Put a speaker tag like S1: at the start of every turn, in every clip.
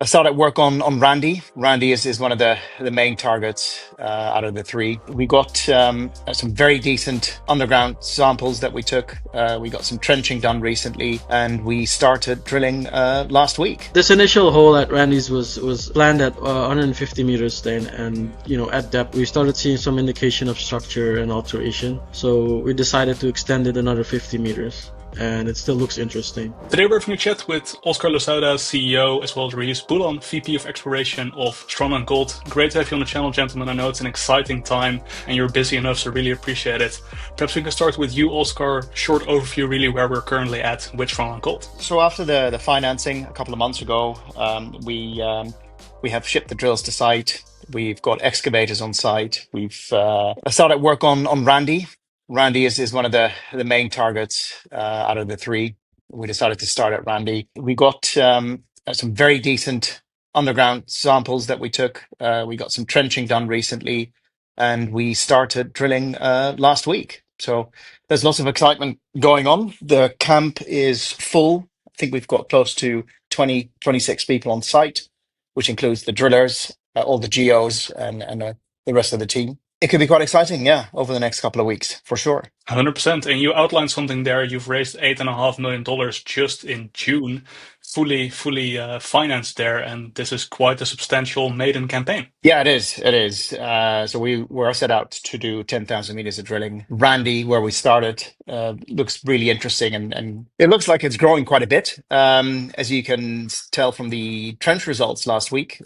S1: I started work on Randy. Randy is one of the main targets out of the three. We got some very decent underground samples that we took. We got some trenching done recently, and we started drilling last week.
S2: This initial hole at Randy's was planned at 150 meters then, and at depth we started seeing some indication of structure and alteration. So we decided to extend it another 50 meters. And it still looks interesting.
S3: Today we're having a chat with Oscar Louzada, CEO, as well as Rayiez Bhoelan, VP of Exploration of Sranan Gold. Great to have you on the channel, gentlemen. I know it's an exciting time and you're busy enough, so really appreciate it. Perhaps we can start with you, Oscar. Short overview, really, where we're currently at with Sranan Gold.
S1: So after the financing a couple of months ago, we have shipped the drills to site. We've got excavators on site. We've started work on Randy. Randy is one of the main targets out of the three. We decided to start at Randy. We got some very decent underground samples that we took. We got some trenching done recently, and we started drilling last week. So there's lots of excitement going on. The camp is full. I think we've got close to 26 people on site, which includes the drillers, all the geos, and the rest of the team. It could be quite exciting, yeah, over the next couple of weeks, for sure.
S3: 100%. And you outlined something there. You've raised $8.5 million just in June, fully financed there. And this is quite a substantial maiden campaign.
S1: Yeah, it is. It is. So we were set out to do 10,000 meters of drilling. Randy, where we started, looks really interesting, and it looks like it's growing quite a bit. As you can tell from the trench results last week,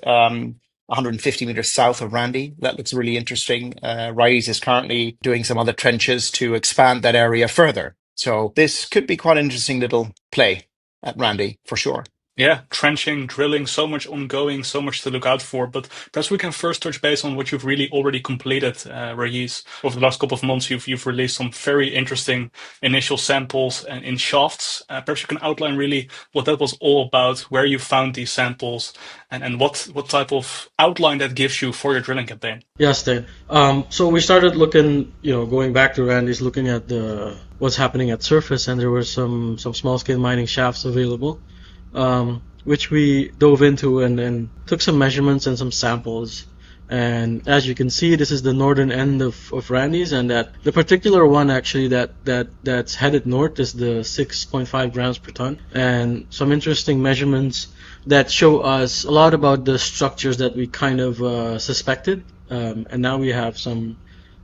S1: 150 meters south of Randy. That looks really interesting. Rayiez is currently doing some other trenches to expand that area further. So this could be quite an interesting little play at Randy, for sure.
S3: Yeah, trenching, drilling, so much ongoing, so much to look out for. But perhaps we can first touch base on what you've really already completed, Rayiez. Over the last couple of months, you've released some very interesting initial samples and in shafts. Perhaps you can outline really what that was all about, where you found these samples, and what type of outline that gives you for your drilling campaign.
S2: Yes, Dan. So we started looking, going back to Randy's, looking at what's happening at surface, and there were some small scale mining shafts available. Which we dove into and took some measurements and some samples. And as you can see, this is the northern end of Randy's, and that the particular one actually that's headed north is the 6.5 grams per ton. And some interesting measurements that show us a lot about the structures that we kind of suspected. And now we have some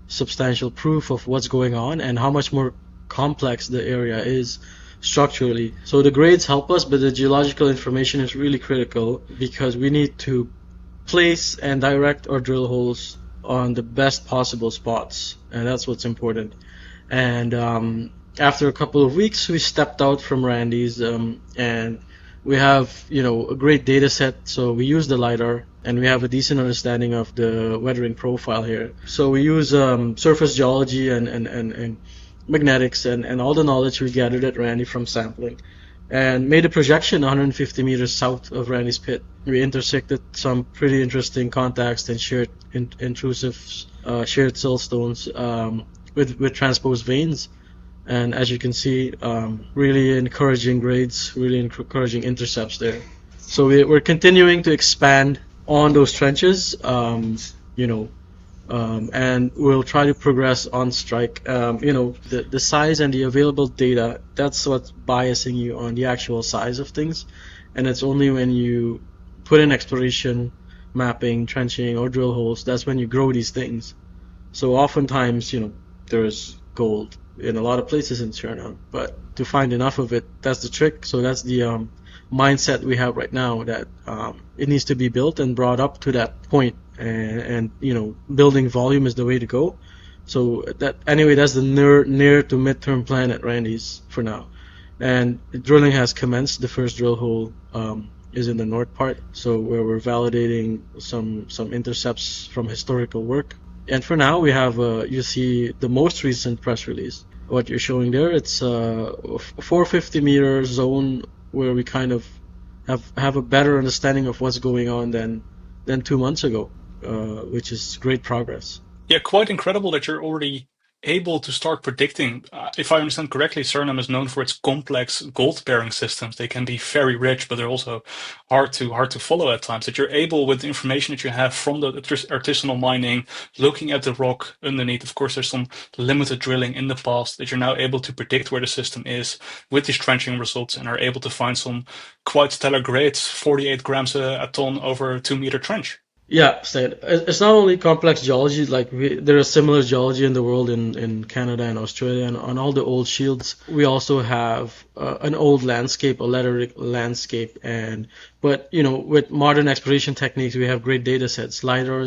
S2: substantial proof of what's going on and how much more complex the area is structurally. So the grades help us, but the geological information is really critical because we need to place and direct our drill holes on the best possible spots, and that's what's important. And after a couple of weeks, we stepped out from Randy's, and we have a great data set. So we use the LiDAR, and we have a decent understanding of the weathering profile here. So we use surface geology and magnetics and all the knowledge we gathered at Randy from sampling, and made a projection 150 meters south of Randy's pit. We intersected some pretty interesting contacts and shared intrusive shared siltstones with transposed veins, and as you can see, really encouraging grades, really encouraging intercepts there. So we're continuing to expand on those trenches, and we'll try to progress on strike. The size and the available data, that's what's biasing you on the actual size of things. And it's only when you put in exploration, mapping, trenching, or drill holes, that's when you grow these things. So oftentimes, there's gold in a lot of places in Suriname, but to find enough of it, that's the trick. So that's the mindset we have right now, that it needs to be built and brought up to that point. And building volume is the way to go. So that's the near to midterm plan at Randy's for now. And drilling has commenced. The first drill hole is in the north part, so where we're validating some intercepts from historical work. And for now, we have you see the most recent press release. What you're showing there, it's a 450 meter zone where we kind of have a better understanding of what's going on than 2 months ago. Which is great progress.
S3: Yeah, quite incredible that you're already able to start predicting? If I understand correctly, Suriname is known for its complex gold-bearing systems. They can be very rich, but they're also hard to follow at times. That you're able, with the information that you have from the artisanal mining, looking at the rock underneath. Of course, there's some limited drilling in the past, that you're now able to predict where the system is with these trenching results, and are able to find some quite stellar grades, 48 grams a ton over a 2-meter trench.
S2: Yeah, Stan. It's not only complex geology, like there is similar geology in the world in Canada and Australia and on all the old shields. We also have an old landscape, a lateritic landscape, but with modern exploration techniques, we have great data sets. LiDAR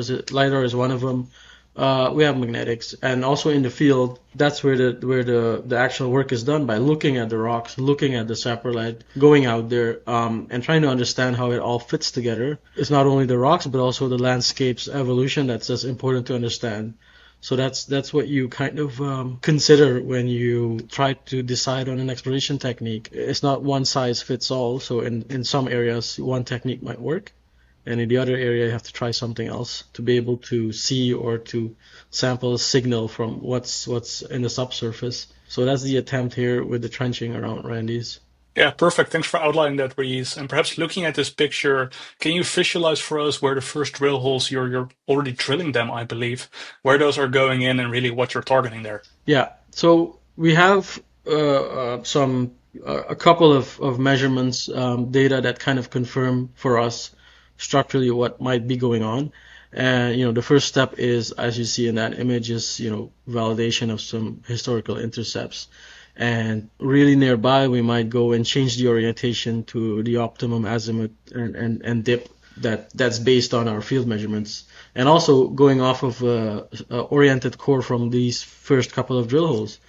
S2: is one of them. We have magnetics, and also in the field, that's where the actual work is done, by looking at the rocks, looking at the saprolite, going out there, and trying to understand how it all fits together. It's not only the rocks, but also the landscape's evolution that's just important to understand. So that's what you kind of consider when you try to decide on an exploration technique. It's not one size fits all. So in some areas, one technique might work, and in the other area you have to try something else to be able to see or to sample a signal from what's in the subsurface. So that's the attempt here with the trenching around Randy's.
S3: Yeah, perfect. Thanks for outlining that, Rayiez. And perhaps looking at this picture, can you visualize for us where the first drill holes, you're already drilling them, I believe, where those are going in and really what you're targeting there?
S2: Yeah, so we have a couple of measurements, data that kind of confirm for us structurally what might be going on. And the first step is, as you see in that image, is validation of some historical intercepts. And really nearby, we might go and change the orientation to the optimum azimuth and dip that's based on our field measurements, and also going off of oriented core from these first couple of drill holes.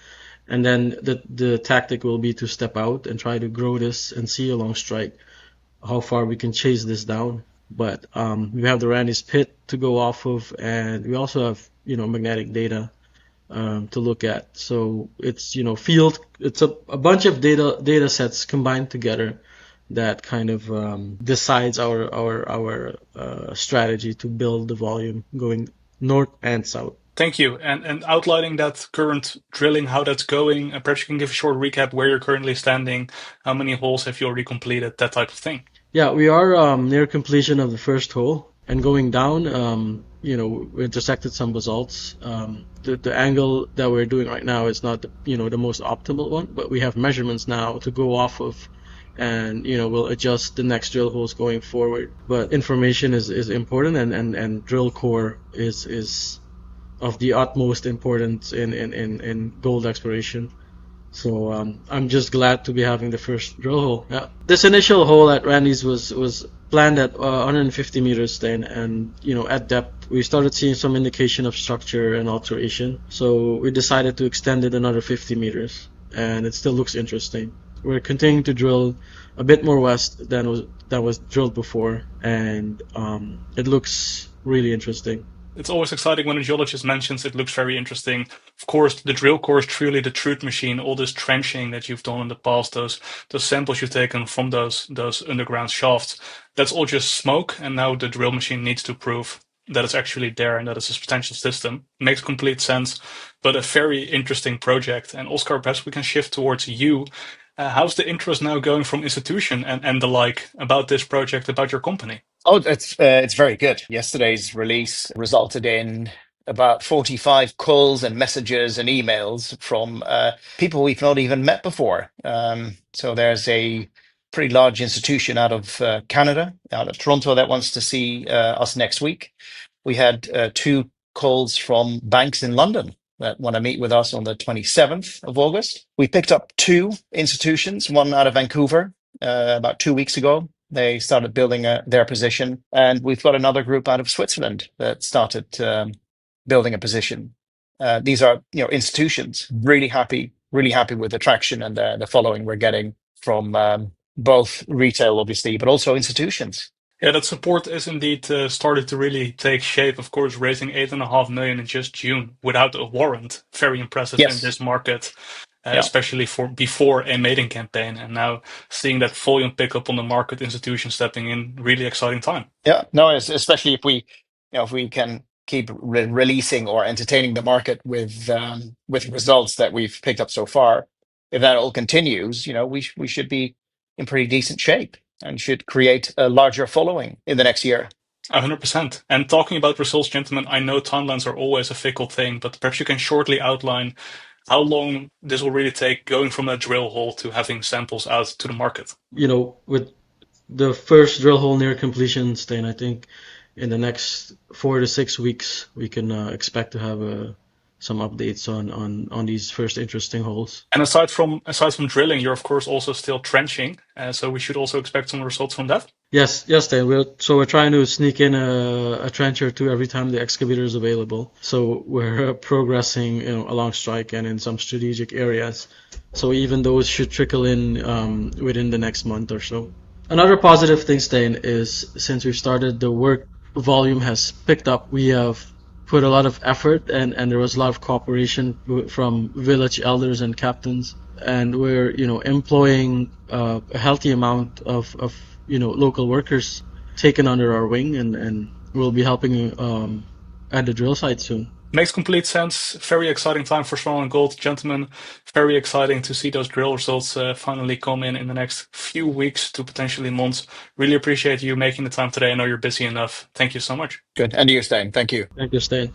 S2: And then the tactic will be to step out and try to grow this and see along strike how far we can chase this down. But we have the Randy's pit to go off of, and we also have magnetic data to look at. So it's field. It's a bunch of data sets combined together that kind of decides our strategy to build the volume going north and south.
S3: Thank you. And outlining that current drilling, how that's going, perhaps you can give a short recap where you're currently standing, how many holes have you already completed, that type of thing.
S2: Yeah, we are near completion of the first hole, and going down, we intersected some basalts. The angle that we're doing right now is not the most optimal one, but we have measurements now to go off of, and we'll adjust the next drill holes going forward. But information is important, and drill core is of the utmost importance in gold exploration. So I'm just glad to be having the first drill hole. Yeah. This initial hole at Randy's was planned at 150 meters then, and at depth we started seeing some indication of structure and alteration. So we decided to extend it another 50 meters, and it still looks interesting. We're continuing to drill a bit more west than was drilled before, and it looks really interesting.
S3: It's always exciting when a geologist mentions it looks very interesting. Of course, the drill core is truly the truth machine. All this trenching that you've done in the past, those samples you've taken from those underground shafts, that's all just smoke. And now the drill machine needs to prove that it's actually there and that it's a potential system. Makes complete sense, but a very interesting project. And Oscar, perhaps we can shift towards you. How's the interest now going from institution and the like about this project, about your company?
S1: Oh, it's very good. Yesterday's release resulted in about 45 calls and messages and emails from people we've not even met before. So there's a pretty large institution out of Canada, out of Toronto, that wants to see us next week. We had 2 calls from banks in London that want to meet with us on the 27th of August. We picked up 2 institutions, one out of Vancouver about 2 weeks ago. They started building their position, and we've got another group out of Switzerland that started building a position. These are institutions really happy with the traction and the following we're getting from both retail, obviously, but also institutions.
S3: Yeah, that support is indeed started to really take shape. Of course, raising 8.5 million in just June without a warrant, very impressive in
S1: Yes.
S3: this market,
S1: Yeah.
S3: especially for before a Maiden campaign. And now seeing that volume pick up on the market, institutions stepping in, really exciting time.
S1: Yeah, no, especially if we can releasing or entertaining the market with results that we've picked up so far, if that all continues, we should be in pretty decent shape and should create a larger following in the next year.
S3: 100%. And talking about results, gentlemen, I know timelines are always a fickle thing, but perhaps you can shortly outline how long this will really take going from a drill hole to having samples out to the market.
S2: With the first drill hole near completion, Stain, I think in the next 4 to 6 weeks we can expect to have some updates on these first interesting holes.
S3: And aside from drilling, you're of course also still trenching, so we should also expect some results from that.
S2: Yes, Stain. We're trying to sneak in a trench or two every time the excavator is available. So we're progressing, along strike and in some strategic areas. So even those should trickle in within the next month or so. Another positive thing, Stain, is since we've started, the work volume has picked up. We have put a lot of effort and there was a lot of cooperation from village elders and captains. And we're, employing a healthy amount of local workers taken under our wing, and we'll be helping at the drill site soon.
S3: Makes complete sense. Very exciting time for Sranan Gold, gentlemen. Very exciting to see those drill results finally come in the next few weeks to potentially months. Really appreciate you making the time today. I know you're busy enough. Thank you so much.
S1: Good. And you, Stijn. Thank you.
S2: Thank you, Stan.